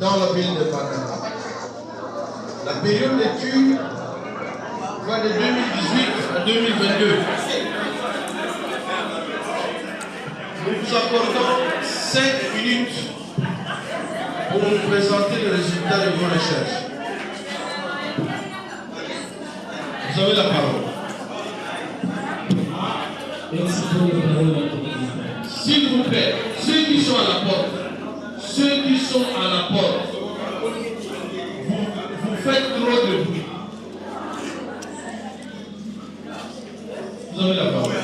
dans la ville de Banana. La période d'études va de 2018 à 2022. Nous vous accordons 5 minutes pour nous présenter les résultats de vos recherches. Vous avez la parole. Merci pour la parole. S'il vous plaît, ceux qui sont à la porte, vous faites trop de bruit. Vous avez la parole.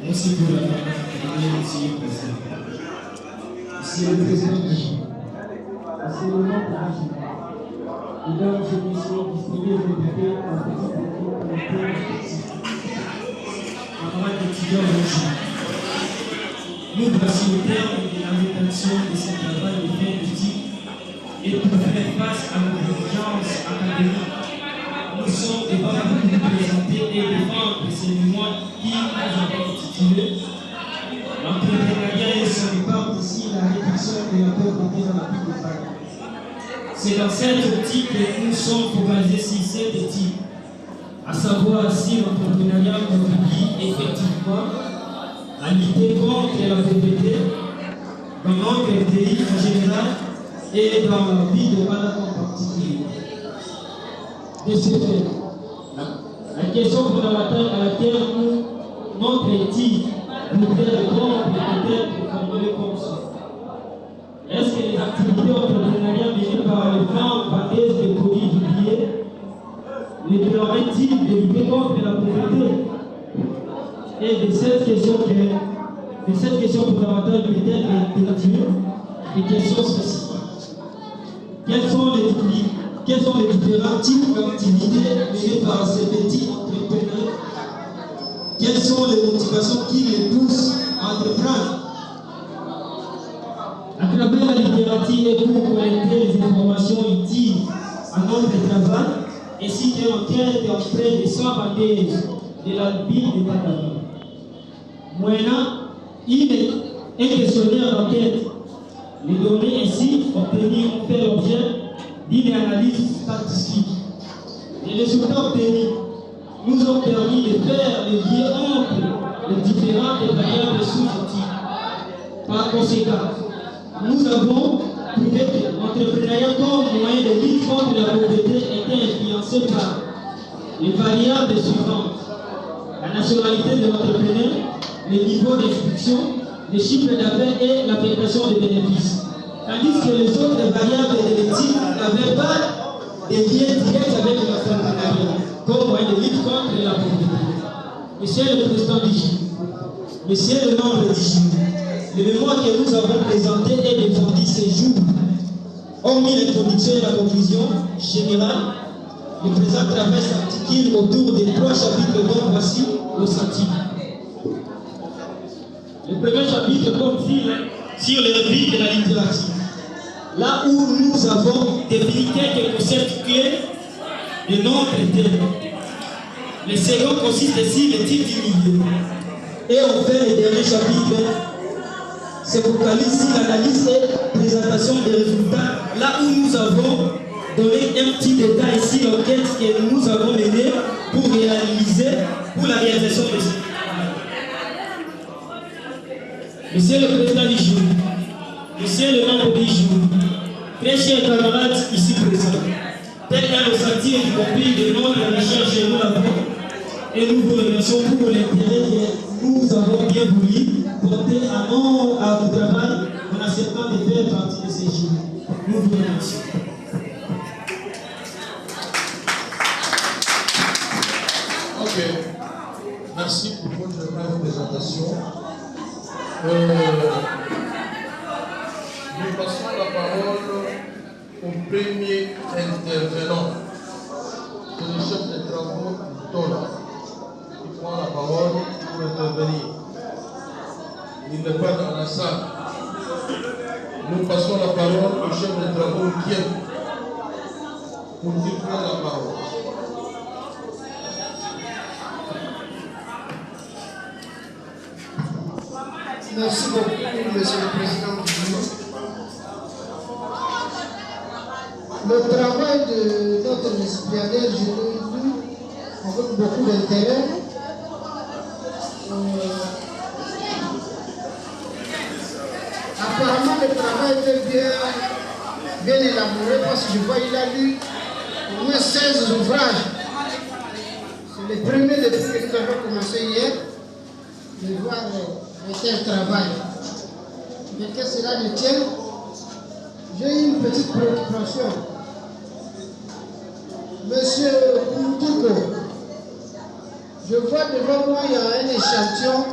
Merci pour la parole. Monsieur le Président. Monsieur le Président du G. Monsieur le nom pour le G. Mesdames et messieurs, distingués députés, en petit groupe pour le thème respectif. Camarades étudiants de G. Nous voici au terme de la rédaction de ce travail de fin d'études et pour faire face à nos exigences académiques, nous sommes devant vous présenter et défendre ces mémoires qui nous avons intitulées l'entrepreneuriat et son départ d'ici la réduction de la pauvreté dans la ville de Paris. C'est dans cette optique que nous sommes focalisés sur cette étude, à savoir si l'entrepreneuriat contribue effectivement à lutter contre la pauvreté dans notre pays en général et dans la vie de Banana en particulier. De ce fait, la question fondamentale à laquelle notre étude voudrait répondre peut être formulée comme ça. Est-ce que les activités entrepreneuriales menées par les femmes vendeuses de produits oubliés les permettent-ils de lutter contre la pauvreté? Et de cette question fondamentale peut-être déduire des questions spécifiques. Quels sont les différents types d'activités menées par ces petits entrepreneurs? Quelles sont les motivations qui les poussent à entreprendre? À travers la littérature et pour collecter les informations utiles à notre travail, ainsi que l'enquête auprès des 100 vendeuses de la ville de Banana. Moyennant un questionnaire d'enquête, les données ainsi obtenues ont fait l'objet d'une analyse statistique. Les résultats obtenus nous ont permis de faire le lien entre les différentes variables sous-études. Par conséquent, nous avons trouvé que l'entrepreneuriat comme moyen de lutte contre la pauvreté était influencé par les variables suivantes: la nationalité de l'entrepreneur, le niveau d'instruction, le chiffre d'affaires et l'affectation des bénéfices. Tandis que les autres variables de l'éthique n'avaient pas de lien direct avec l'entrepreneuriat comme moyen de lutte contre la pauvreté. Monsieur le Président du G, Monsieur le membre du G, le mémoire que nous avons présenté et défendu ces jours, hormis l'introduction et la conclusion générale, le présent travail s'articule autour des 3 chapitres dont voici le sentiment. Le premier chapitre porte sur les rubriques de la littérature, là où nous avons défini quelques concepts clés de notre thème. Le second consiste sur le type du milieu. Et enfin, le dernier chapitre se focalise sur l'analyse et présentation des résultats, là où nous avons donné un petit détail sur l'enquête que nous avons menée pour la réalisation de ce travail. Monsieur le Président du jour, Monsieur le membre du jour, très chers camarades ici présents, tel est le sentier du compris de notre recherche et nous l'avons, et nous vous remercions pour l'intérêt que nous avons bien voulu porter à votre travail en acceptant de faire partie de ces jours. Nous vous remercions. Ok. Merci pour votre brève présentation. Nous passons la parole au premier intervenant. C'est le chef de travaux Tola qui prend la parole pour intervenir. Il n'est pas dans la salle. Nous passons la parole au chef de travaux Kien pour qu'il prenne la parole. Merci beaucoup, Monsieur le Président du jour. Le travail de notre récipiendaire, je l'ai lu avec beaucoup d'intérêt. Apparemment, le travail était bien élaboré parce que je vois qu'il a lu au moins 16 ouvrages. C'est le premier depuis que nous avons commencé hier de voir un tel travail. Mais que cela ne tienne, j'ai une petite préoccupation. Monsieur Koutouko, je vois devant moi, il y a un échantillon